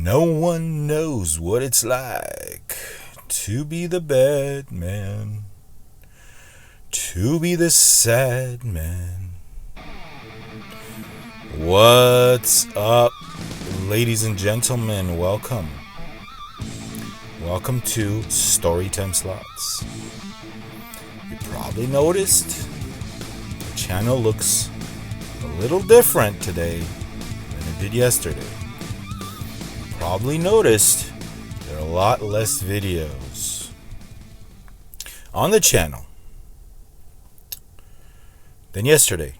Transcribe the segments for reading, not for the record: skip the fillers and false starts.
No one knows what it's like to be the bad man, to be the sad man. What's up, ladies and gentlemen? Welcome. Welcome to Storytime Slots. You probably noticed the channel looks a little different today than it did yesterday. Probably noticed there are a lot less videos on the channel than yesterday.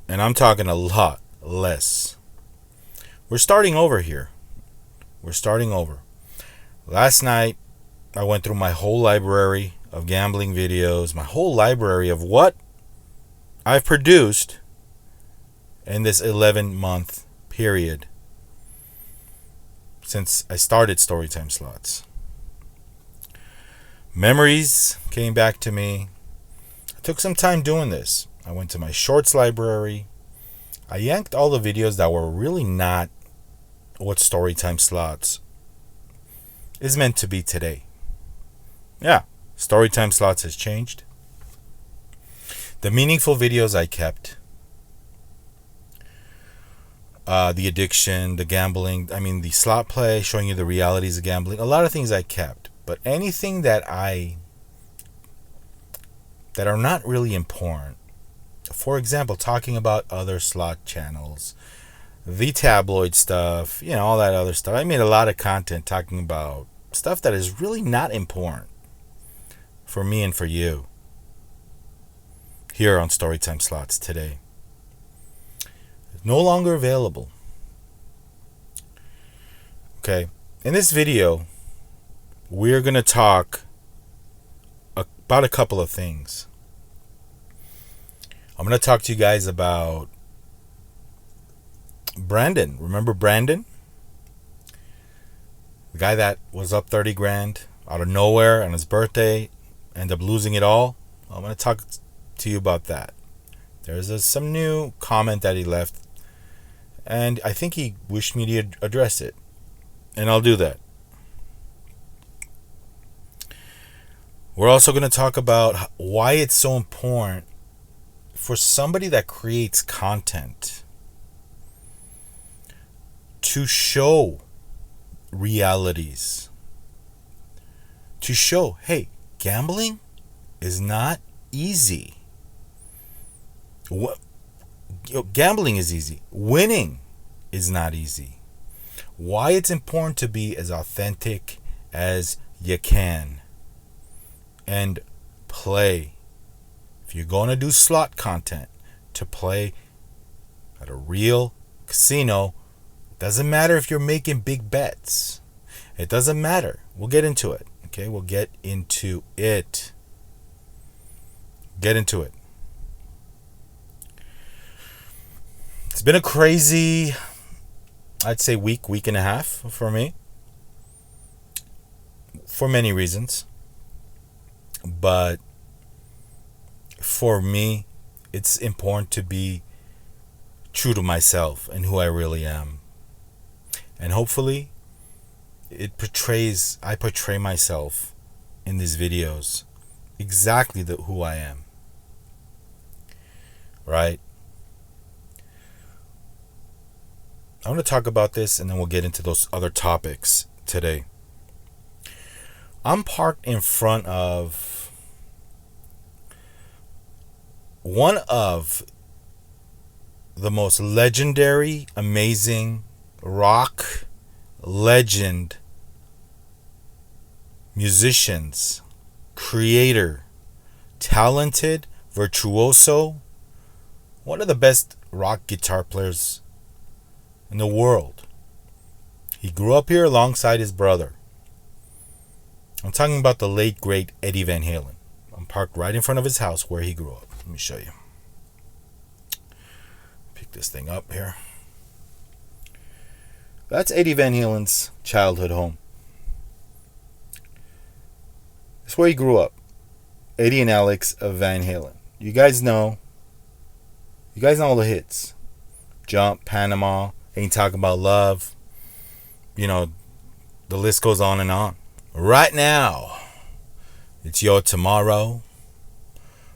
And I'm talking a lot less. We're starting over here. We're starting over. Last night, I went through my whole library of gambling videos, my whole library of what I've produced in this 11-month period since I started Storytime Slots. Memories came back to me. I took some time doing this. I went to my shorts library. I yanked all the videos that were really not what Storytime Slots is meant to be today. Yeah, Storytime Slots has changed. The meaningful videos I kept. The addiction, the gambling, the slot play, showing you the realities of gambling. A lot of things I kept. But anything that are not really important. For example, talking about other slot channels, the tabloid stuff, all that other stuff. I made a lot of content talking about stuff that is really not important for me and for you here on Storytime Slots today. It's no longer available. Okay, in this video, we're going to talk about a couple of things. I'm going to talk to you guys about Brandon. Remember Brandon? The guy that was up 30 grand out of nowhere on his birthday, ended up losing it all. I'm going to talk to you about that. There's some new comment that he left, and I think he wished me to address it, and I'll do that. We're also going to talk about why it's so important for somebody that creates content to show realities. To show, hey, gambling is not easy. Gambling is easy. Winning is not easy. Why it's important to be as authentic as you can. And play. If you're going to do slot content, to play at a real casino, it doesn't matter if you're making big bets. It doesn't matter. We'll get into it. Okay, we'll get into it. Get into it. It's been a crazy, I'd say week and a half for me. For many reasons. But for me, it's important to be true to myself and who I really am. And hopefully, I portray myself in these videos exactly who I am. Right? I want to talk about this and then we'll get into those other topics today. I'm parked in front of one of the most legendary, amazing rock legend musicians, creator, talented, virtuoso, one of the best rock guitar players in the world. He grew up here alongside his brother. I'm talking about the late, great Eddie Van Halen. I'm parked right in front of his house where he grew up. Let me show you. Pick this thing up here. That's Eddie Van Halen's childhood home. That's where he grew up. Eddie and Alex of Van Halen. You guys know all the hits. Jump, Panama, Ain't Talking About Love. the list goes on and on. Right now, it's your tomorrow.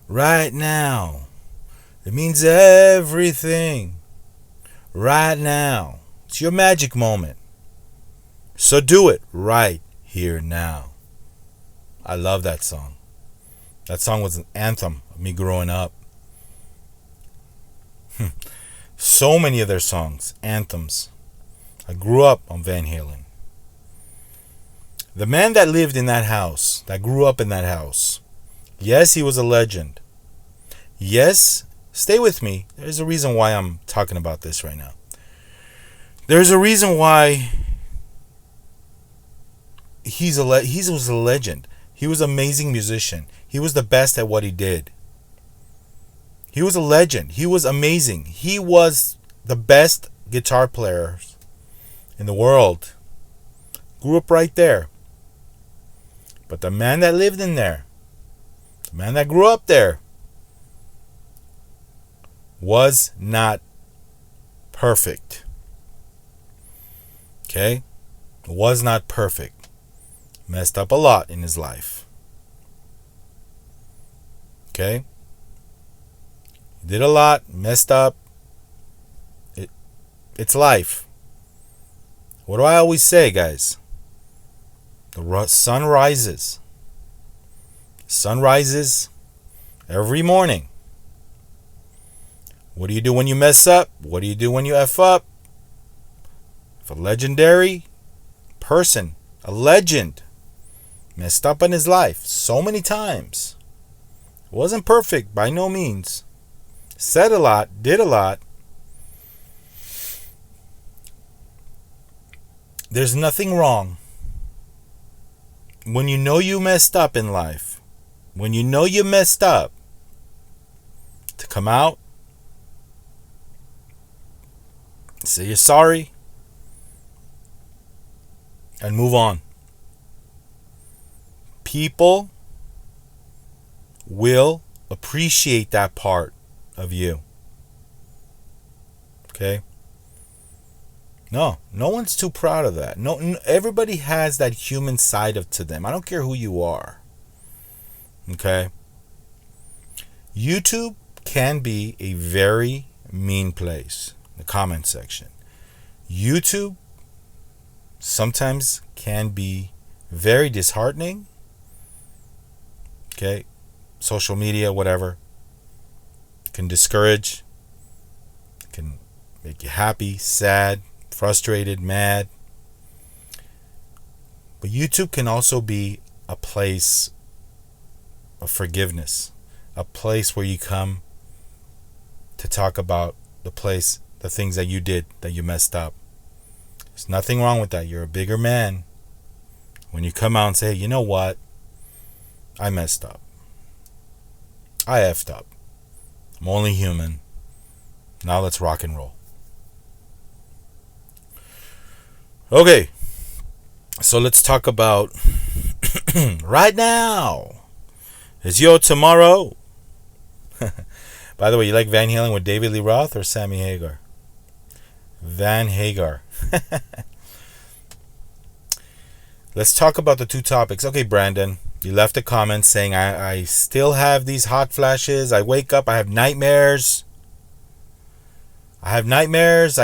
Right now, it means everything. Right now, it's your magic moment. So do it right here now. I love that song. That song was an anthem of me growing up. So many of their songs, anthems. I grew up on Van Halen. The man that lived in that house, that grew up in that house, yes, he was a legend. Yes, stay with me. There's a reason why I'm talking about this right now. There's a reason why he was a legend. He was an amazing musician. He was the best at what he did. He was a legend. He was amazing. He was the best guitar player in the world. Grew up right there. But the man that lived in there, the man that grew up there, was not perfect. Okay? Was not perfect. Messed up a lot in his life. Okay? He did a lot, messed up. It's life. What do I always say, guys? The sun rises. Sun rises every morning. What do you do when you mess up? What do you do when you F up? If a legendary person, a legend, messed up in his life so many times, wasn't perfect by no means, said a lot, did a lot, there's nothing wrong when you know you messed up in life, when you know you messed up, to come out, say you're sorry, and move on. People will appreciate that part of you. Okay? No one's too proud of that. No, everybody has that human side to them. I don't care who you are. Okay? YouTube can be a very mean place. The comment section. YouTube sometimes can be very disheartening. Okay? Social media, whatever. Can discourage. Can make you happy, sad, frustrated, mad. But YouTube can also be a place of forgiveness. A place where you come to talk about the things that you did, that you messed up. There's nothing wrong with that. You're a bigger man. When you come out and say, you know what? I messed up. I effed up. I'm only human. Now let's rock and roll. Okay. So let's talk about right now. It's your tomorrow. By the way, you like Van Halen with David Lee Roth or Sammy Hagar? Van Hagar. Let's talk about the two topics. Okay, Brandon, you left a comment saying I still have these hot flashes. I wake up, I have nightmares. I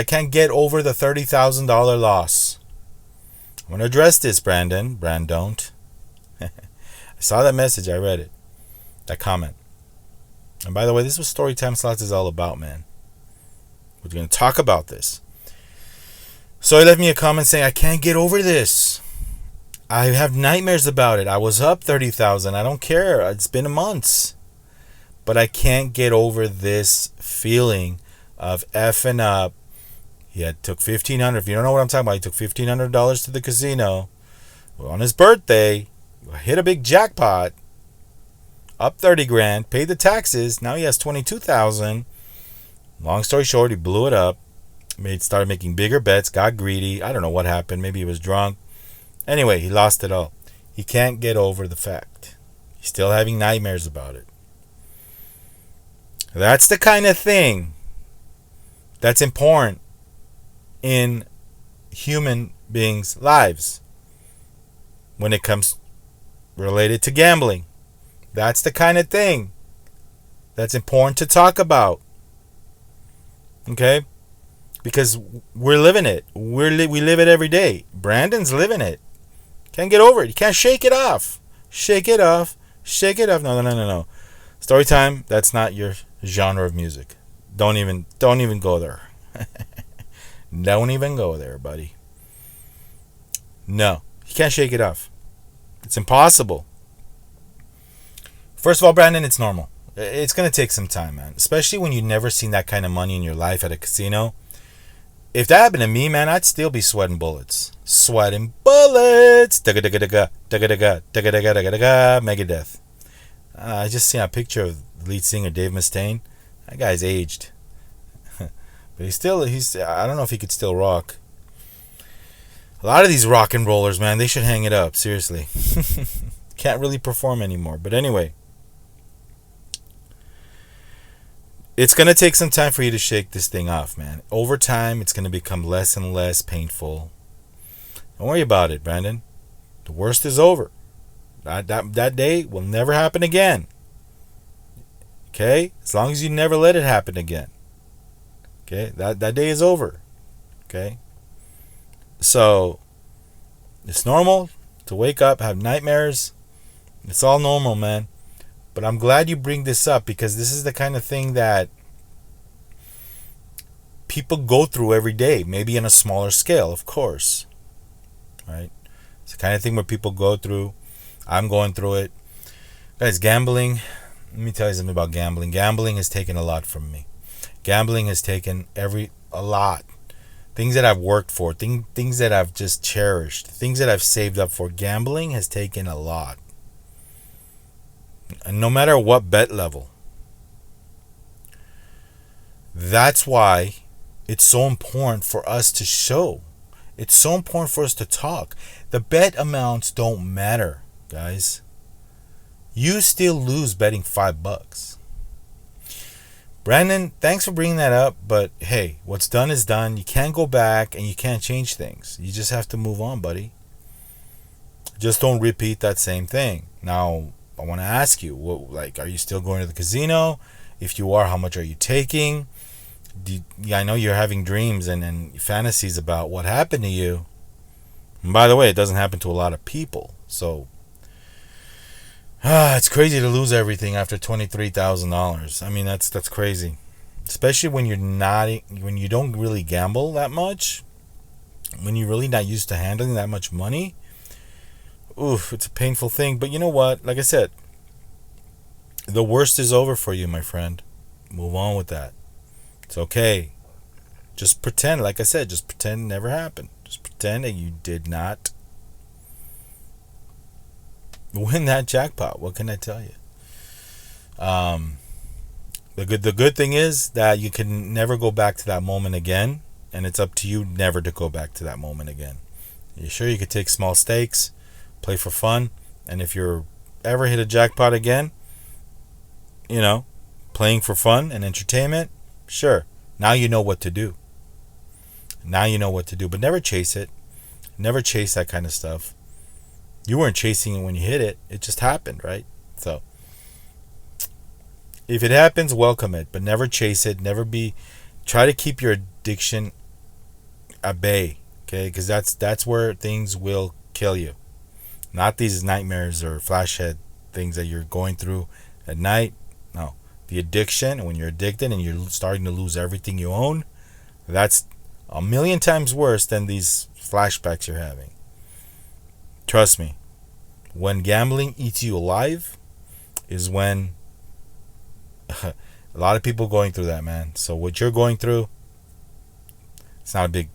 can't get over the $30,000 loss. I'm going to address this, Brandon. Brandon't. I saw that message. I read it. That comment. And by the way, this is what Storytime Slots is all about, man. We're going to talk about this. So he left me a comment saying, I can't get over this. I have nightmares about it. I was up 30,000. I don't care. It's been months. But I can't get over this feeling of effing up. He took $1,500. If you don't know what I'm talking about, he took $1,500 to the casino on his birthday. Hit a big jackpot. Up 30 grand. Paid the taxes. Now he has 22,000. Long story short, he blew it up. Started making bigger bets. Got greedy. I don't know what happened. Maybe he was drunk. Anyway, he lost it all. He can't get over the fact. He's still having nightmares about it. That's the kind of thing that's important in human beings' lives when it comes related to gambling. That's the kind of thing that's important to talk about. Okay? Because we're living it. We live it every day. Brandon's living it. Can't get over it. You can't shake it off. Shake it off. Shake it off. No. Storytime, that's not your genre of music. Don't even go there. Don't even go there, buddy. No. You can't shake it off. It's impossible. First of all, Brandon, it's normal. It's going to take some time, man. Especially when you've never seen that kind of money in your life at a casino. If that happened to me, man, I'd still be sweating bullets. Sweating bullets. Megadeth. I just seen a picture of the lead singer Dave Mustaine. That guy's aged. But he's I don't know if he could still rock. A lot of these rock and rollers, man, they should hang it up. Seriously. Can't really perform anymore. But anyway. It's going to take some time for you to shake this thing off, man. Over time, it's going to become less and less painful. Don't worry about it, Brandon. The worst is over. That day will never happen again. Okay? As long as you never let it happen again. Okay? That day is over. Okay? So, it's normal to wake up, have nightmares. It's all normal, man. But I'm glad you bring this up because this is the kind of thing that people go through every day. Maybe on a smaller scale, of course. Right? It's the kind of thing where people go through. I'm going through it. Guys, gambling. Let me tell you something about gambling. Gambling has taken a lot from me. Gambling has taken a lot. Things that I've worked for. Things that I've just cherished. Things that I've saved up for. Gambling has taken a lot. And no matter what bet level. That's why it's so important for us to show. It's so important for us to talk. The bet amounts don't matter, guys. You still lose betting $5. Brandon, thanks for bringing that up, but hey, what's done is done. You can't go back and you can't change things. You just have to move on, buddy. Just don't repeat that same thing. Now, I want to ask you, are you still going to the casino? If you are, how much are you taking? I know you're having dreams and fantasies about what happened to you. And by the way, it doesn't happen to a lot of people. So, it's crazy to lose everything after $23,000. I mean, that's crazy. Especially when when you don't really gamble that much. When you're really not used to handling that much money. Oof, it's a painful thing. But you know what? Like I said, the worst is over for you, my friend. Move on with that. It's okay. Just pretend, like I said, just pretend it never happened. Just pretend that you did not win that jackpot. What can I tell you? The good thing is that you can never go back to that moment again, and it's up to you never to go back to that moment again. You sure you could take small stakes, play for fun, and if you're ever hit a jackpot again, playing for fun and entertainment, sure. Now you know what to do. But never chase it. Never chase that kind of stuff. You weren't chasing it when you hit it. It just happened, right? So, if it happens, welcome it. But never chase it. Try to keep your addiction at bay. Okay? Because that's where things will kill you. Not these nightmares or flashhead things that you're going through at night. No. The addiction, when you're addicted and you're starting to lose everything you own, that's a million times worse than these flashbacks you're having. Trust me. When gambling eats you alive is when a lot of people going through that, man. So what you're going through, it's not the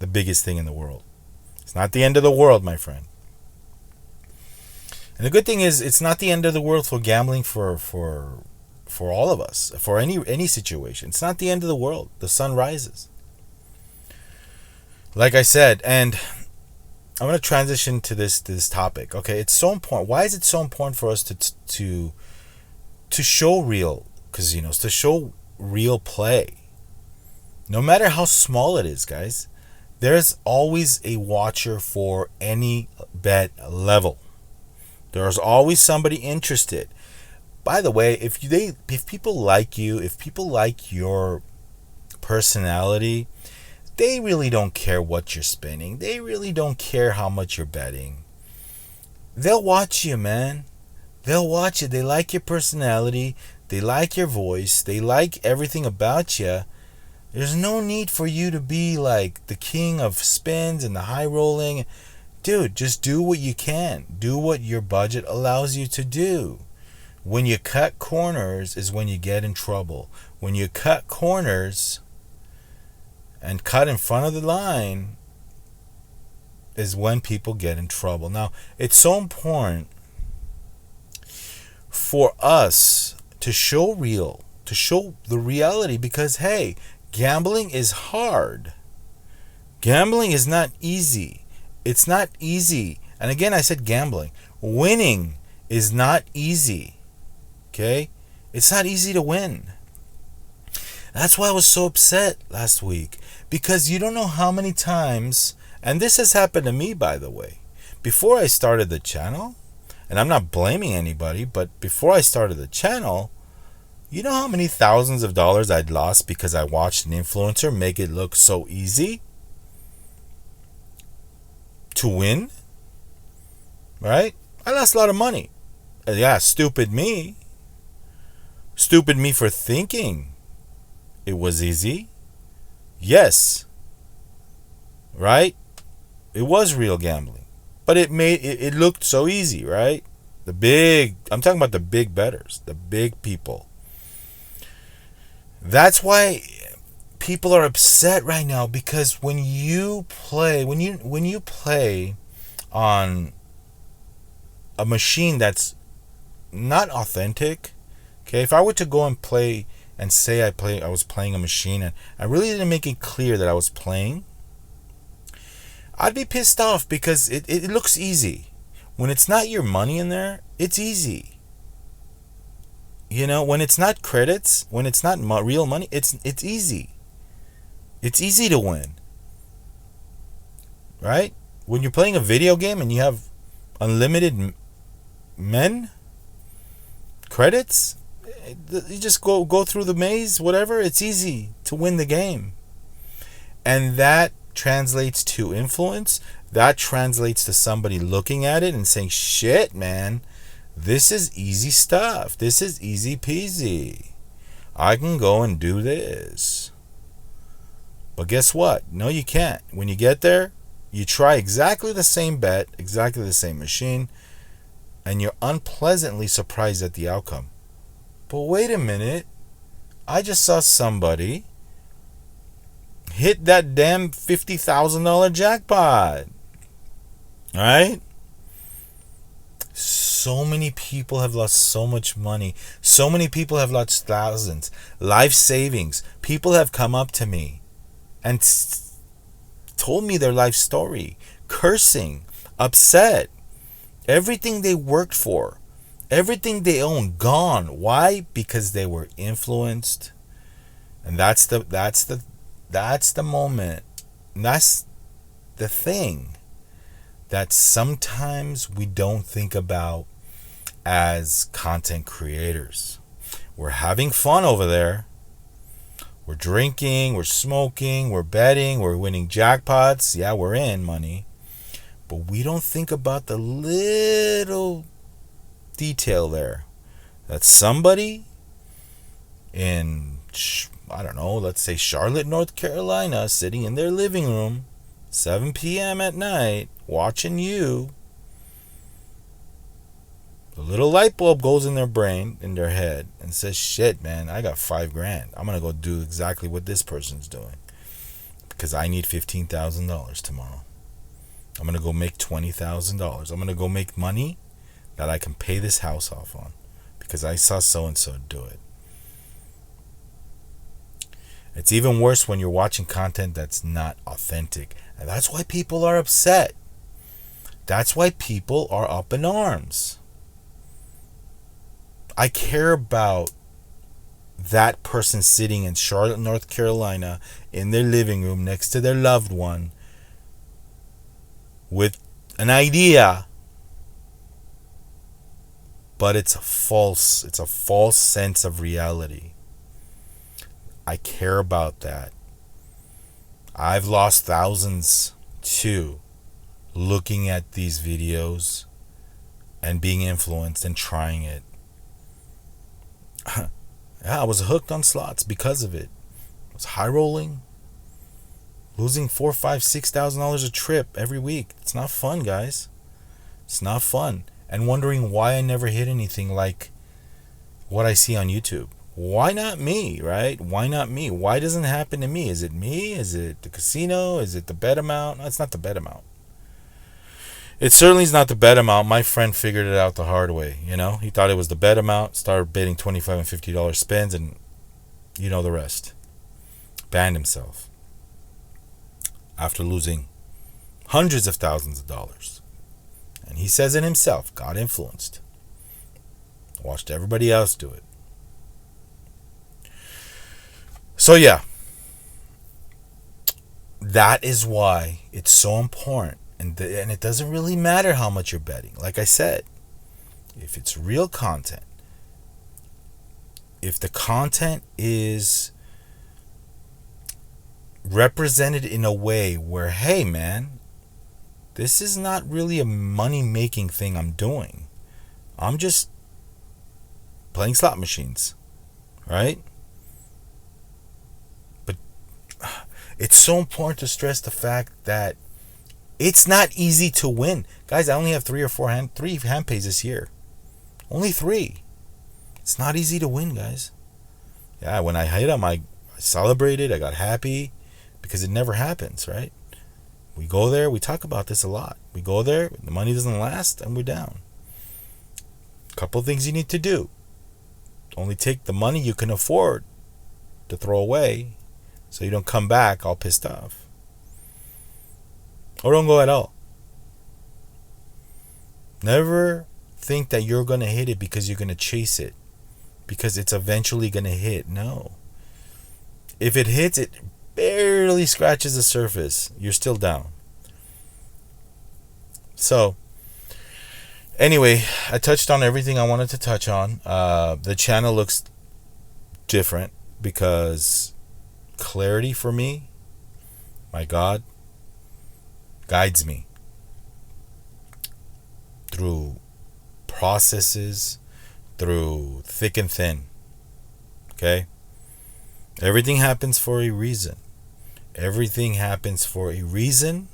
biggest thing in the world. It's not the end of the world, my friend. And the good thing is, it's not the end of the world for gambling for all of us, for any situation. It's not the end of the world. The sun rises. Like I said, and I'm going to transition to this topic. Okay, it's so important. Why is it so important for us to show real casinos, to show real play? No matter how small it is, guys. There's always a watcher for any bet level. There's always somebody interested. By the way, if people like you, if people like your personality, they really don't care what you're spinning. They really don't care how much you're betting. They'll watch you, man. They'll watch you. They like your personality. They like your voice. They like everything about you. There's no need for you to be like the king of spins and the high rolling. Dude, just do what you can. Do what your budget allows you to do. When you cut corners is when you get in trouble. When you cut corners and cut in front of the line is when people get in trouble. Now, it's so important for us to show the reality, because, hey, gambling is hard. Gambling is not easy. It's not easy. And again, I said gambling. Winning is not easy. Okay? It's not easy to win. That's why I was so upset last week. Because you don't know how many times, and this has happened to me, by the way. Before I started the channel, and I'm not blaming anybody, but before I started the channel, you know how many thousands of dollars I'd lost because I watched an influencer make it look so easy to win? Right? I lost a lot of money. Yeah, stupid me. Stupid me for thinking it was easy. Yes. Right? It was real gambling. But it looked so easy, right? I'm talking about the big bettors, the big people. That's why people are upset right now, because when you play on a machine that's not authentic, okay? If I were to go and play and say I was playing a machine and I really didn't make it clear that I was playing, I'd be pissed off, because it looks easy. When it's not your money in there, it's easy. You know, when it's not credits, when it's not real money, it's easy. It's easy to win. Right? When you're playing a video game and you have unlimited credits, you just go through the maze, whatever, it's easy to win the game. And that translates to influence. That translates to somebody looking at it and saying, shit, man, this is easy stuff. This is easy peasy. I can go and do this. But guess what? No, you can't. When you get there, you try exactly the same bet, exactly the same machine, and you're unpleasantly surprised at the outcome. But wait a minute. I just saw somebody hit that damn $50,000 jackpot. Alright? So many people have lost so much money. So many people have lost thousands. Life savings. People have come up to me and told me their life story. Cursing. Upset. Everything they worked for. Everything they own gone. Why? Because they were influenced. And that's the moment. And that's the thing that sometimes we don't think about as content creators. We're having fun over there. We're drinking, we're smoking, we're betting, we're winning jackpots. Yeah, we're in money. But we don't think about the little detail there. That somebody in, I don't know, let's say Charlotte, North Carolina, sitting in their living room, 7 p.m. at night, watching you, the little light bulb goes in their brain, in their head, and says, shit, man, I got $5,000. I'm going to go do exactly what this person's doing, because I need $15,000 tomorrow. I'm going to go make $20,000. I'm going to go make money that I can pay this house off on, because I saw so-and-so do it. It's even worse when you're watching content that's not authentic. And that's why people are upset. That's why people are up in arms. I care about that person sitting in Charlotte, North Carolina, in their living room next to their loved one, with an idea, but it's false. It's a false sense of reality. I care about that. I've lost thousands too, looking at these videos and being influenced and trying it. Yeah, I was hooked on slots because of it. I was high rolling, losing $4,000, $5,000, $6,000 a trip every week. It's not fun, guys. It's not fun. And wondering why I never hit anything like what I see on YouTube. Why not me, right? Why not me? Why doesn't it happen to me? Is it me? Is it the casino? Is it the bet amount? No, it's not the bet amount. It certainly is not the bet amount. My friend figured it out the hard way. He thought it was the bet amount. Started betting $25 and $50 spins, and you know the rest. Banned himself after losing hundreds of thousands of dollars. And he says it himself, got influenced. Watched everybody else do it. So yeah, that is why it's so important. And it doesn't really matter how much you're betting. Like I said, if it's real content, if the content is represented in a way where, hey man, this is not really a money-making thing I'm doing. I'm just playing slot machines, right? But it's so important to stress the fact that it's not easy to win. Guys, I only have three hand pays this year. Only 3. It's not easy to win, guys. Yeah, when I hit them, I celebrated, I got happy, because it never happens, right? We go there, we talk about this a lot. We go there, the money doesn't last, and we're down. A couple things you need to do. Only take the money you can afford to throw away, so you don't come back all pissed off. Or don't go at all. Never think that you're going to hit it because you're going to chase it, because it's eventually going to hit. No. If it hits, it barely scratches the surface. You're still down. So, anyway, I touched on everything I wanted to touch on. The channel looks different because clarity for me, my God, guides me through processes, through thick and thin. Okay? Everything happens for a reason. Everything happens for a reason.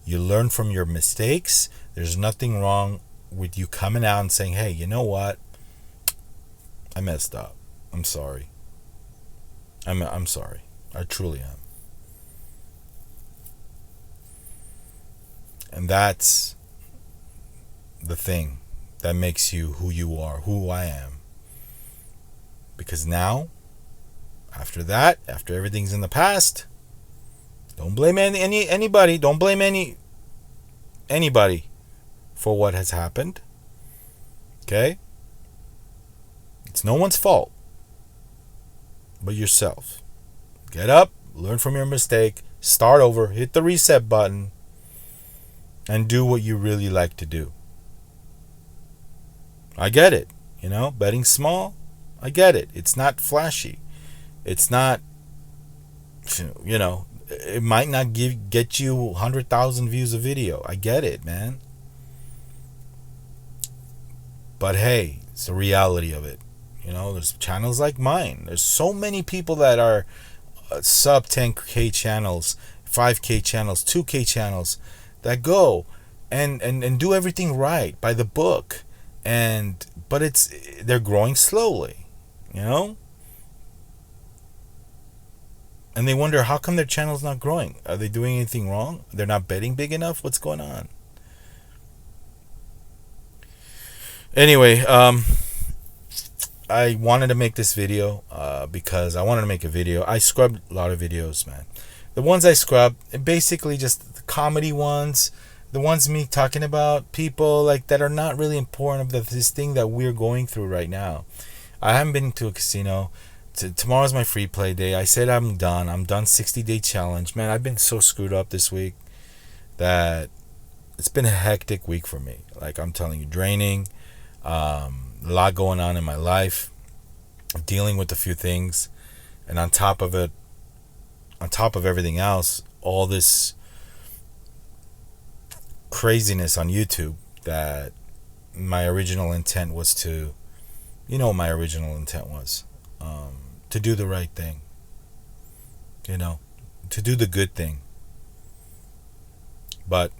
You learn from your mistakes. There's nothing wrong with you coming out and saying, hey, you know what? I messed up. I'm sorry. I'm sorry. I truly am. And that's the thing that makes you who you are, who I am. Because now, after that, after everything's in the past, don't blame anybody. Don't blame anybody for what has happened. Okay? It's no one's fault but yourself. Get up, learn from your mistake, start over, hit the reset button, and do what you really like to do. I get it. Betting small, I get it. It's not flashy. It's not, it might not get you 100,000 views a video. I get it, man. But hey, it's the reality of it. There's channels like mine. There's so many people that are sub 10K channels, 5K channels, 2K channels that go and do everything right by the book. But they're growing slowly, And they wonder, how come their channel's not growing? Are they doing anything wrong? They're not betting big enough? What's going on? Anyway, I wanted to make this video because I wanted to make a video. I scrubbed a lot of videos, man. The ones I scrubbed, basically just the comedy ones, the ones me talking about people like that are not really important of this thing that we're going through right now. I haven't been to a casino. Tomorrow's my free play day. I said I'm done. I'm done 60-day challenge. Man, I've been so screwed up this week that it's been a hectic week for me. Like I'm telling you, draining. A lot going on in my life. Dealing with a few things, and on top of everything else, all this craziness on YouTube that my original intent was to, my original intent was to do the right thing, to do the good thing. But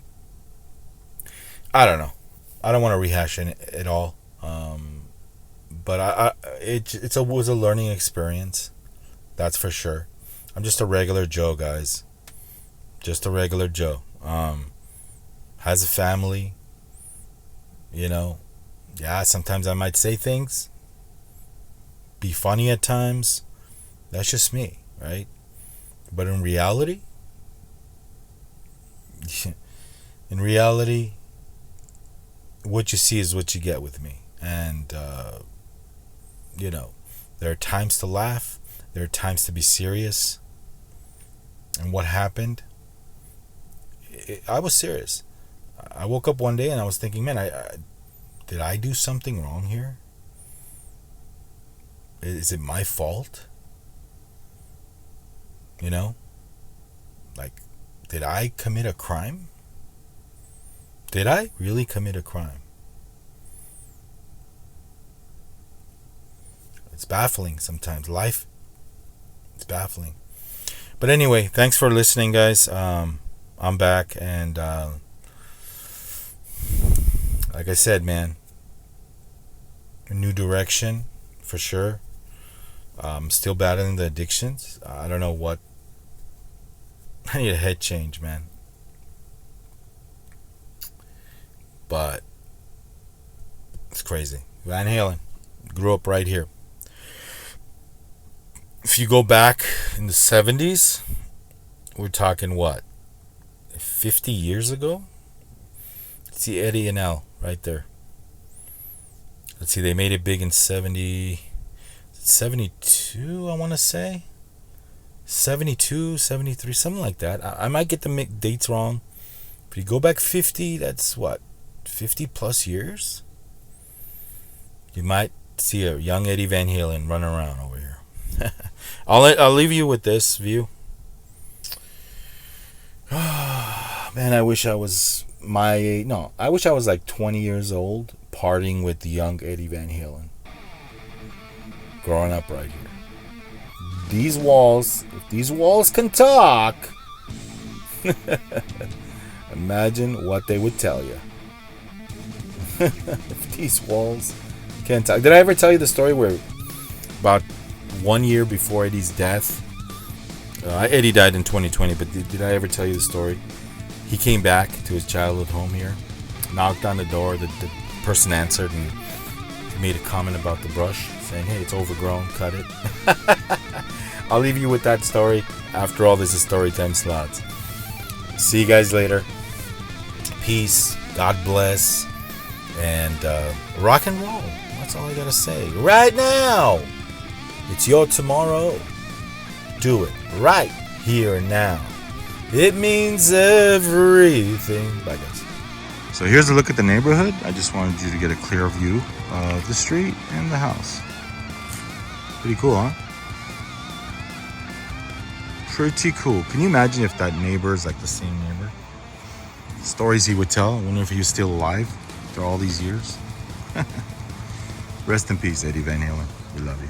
I don't know. I don't want to rehash it all. But it was a learning experience. That's for sure. I'm just a regular Joe, guys. Just a regular Joe. Has a family. Yeah, sometimes I might say things. Be funny at times. That's just me, right? But in reality, what you see is what you get with me. And, there are times to laugh. There are times to be serious. And what happened? I was serious. I woke up one day and I was thinking, man, did I do something wrong here? Is it my fault? Like, did I commit a crime? Did I really commit a crime? It's baffling sometimes. Life, it's baffling. But anyway, thanks for listening, guys. I'm back, and like I said, man, a new direction for sure. Still battling the addictions. I don't know what. I need a head change, man. But it's crazy. Van Halen grew up right here. If you go back in the 70s, we're talking what? 50 years ago? See Eddie and Al right there. Let's see, they made it big in 72, I want to say. 72, 73, something like that. I might get the dates wrong. But you go back 50, that's what? 50 plus years? You might see a young Eddie Van Halen running around over here. I'll leave you with this view. Man, I wish I was I wish I was like 20 years old, partying with the young Eddie Van Halen. Growing up right here. These walls, if these walls can talk, imagine what they would tell you. If these walls can't talk. Did I ever tell you the story where about 1 year before Eddie's death, Eddie died in 2020, but did I ever tell you the story? He came back to his childhood home here, knocked on the door, the person answered and made a comment about the brush, saying, hey, it's overgrown, cut it. I'll leave you with that story after all this is Storytime slots. See you guys later. Peace, God bless, and rock and roll. That's all I gotta say. Right now, it's your tomorrow. Do it right here and now. It means everything. Bye, guys. So here's a look at the neighborhood. I just wanted you to get a clear view of the street and the house. Pretty cool, huh? Pretty cool. Can you imagine if that neighbor is like the same neighbor? Stories he would tell. I wonder if he was still alive after all these years. Rest in peace, Eddie Van Halen. We love you.